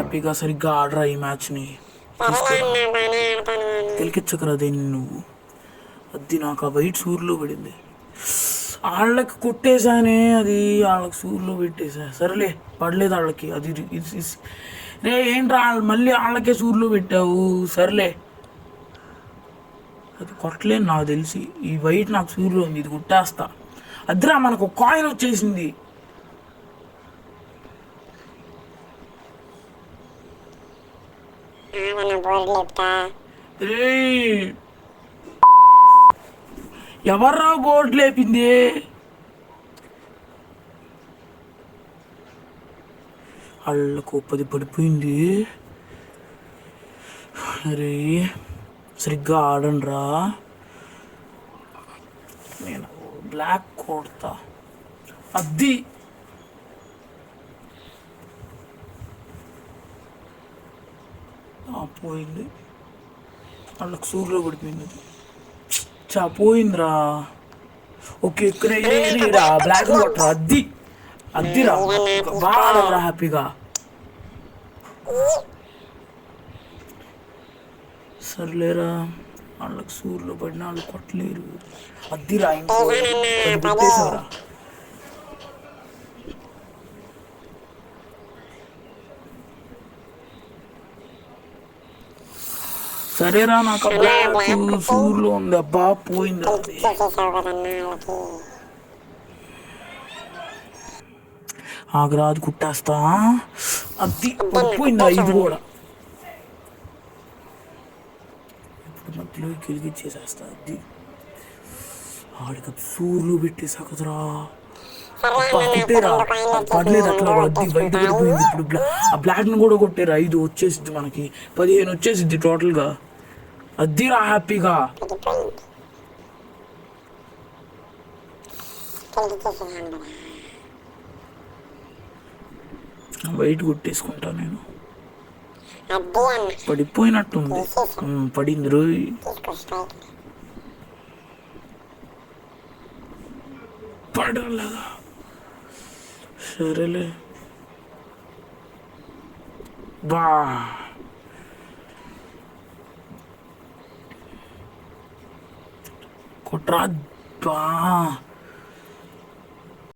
హ్యాపీగా సరిగ్గా ఆడరా ఈ మ్యాచ్ని. గెలికించకరా దేన్ని నువ్వు. అది నాకు ఆ వైట్ సూర్లో పడింది. వాళ్ళకి కొట్టేశానే, అది వాళ్ళకి సూర్లో పెట్టేసా. సరేలే పడలేదు వాళ్ళకి. అది రే ఏంట్రా మళ్ళీ వాళ్ళకే సూర్లో పెట్టావు. సరేలే అది కొట్టలేను నాకు తెలిసి. ఈ వైట్ నాకు సూర్లో ఉంది, ఇది కొట్టేస్తా. అద్రా మనకు ఒక కాయిన్ వచ్చేసింది. రే ఎవర్రా బోర్డు లేపింది? వాళ్ళకు 10 పడిపోయింది. అరే సరిగ్గా ఆడండ్రా. నేను బ్లాక్ కొడతా. అది పోయింది. వాళ్ళకి సూర్లో పడిపోయింది. అది పోయిందిరా. ఓకే రా బ్లాక్ కొట్టరా. అద్దిరా బాగా హ్యాపీగా. సర్లేరా వాళ్ళకి సూర్లో పడిన వాళ్ళు కొట్టలేరు. అద్దిరా ఇంకోసారా. సరేరా నాకు సూర్లో ఉంది. అబ్బా పోయింది. ఆగరాదు కుట్టేస్తా. అది పడిపోయిందా ఇది కూడా. ఇప్పుడు మధ్యలో గిలిగిచ్చేసేస్తా. అది ఆడికి సూర్లు పెట్టేసా కదరా. కొట్టేరా పడలేదు అట్లా. అది బయట పడిపోయింది. ఇప్పుడు ఆ బ్లాక్ని కూడా కొట్టేరా. 5 వచ్చేసిద్ది మనకి. 15 వచ్చేసిద్ది టోటల్గా. అద్దిరా హ్యాపీగా. బయట కొట్టేసుకుంటా నేను. పడిపోయినట్టుంది. పడింది రోయ్. పడలేదా? సరేలే బా. కొట్రా బా.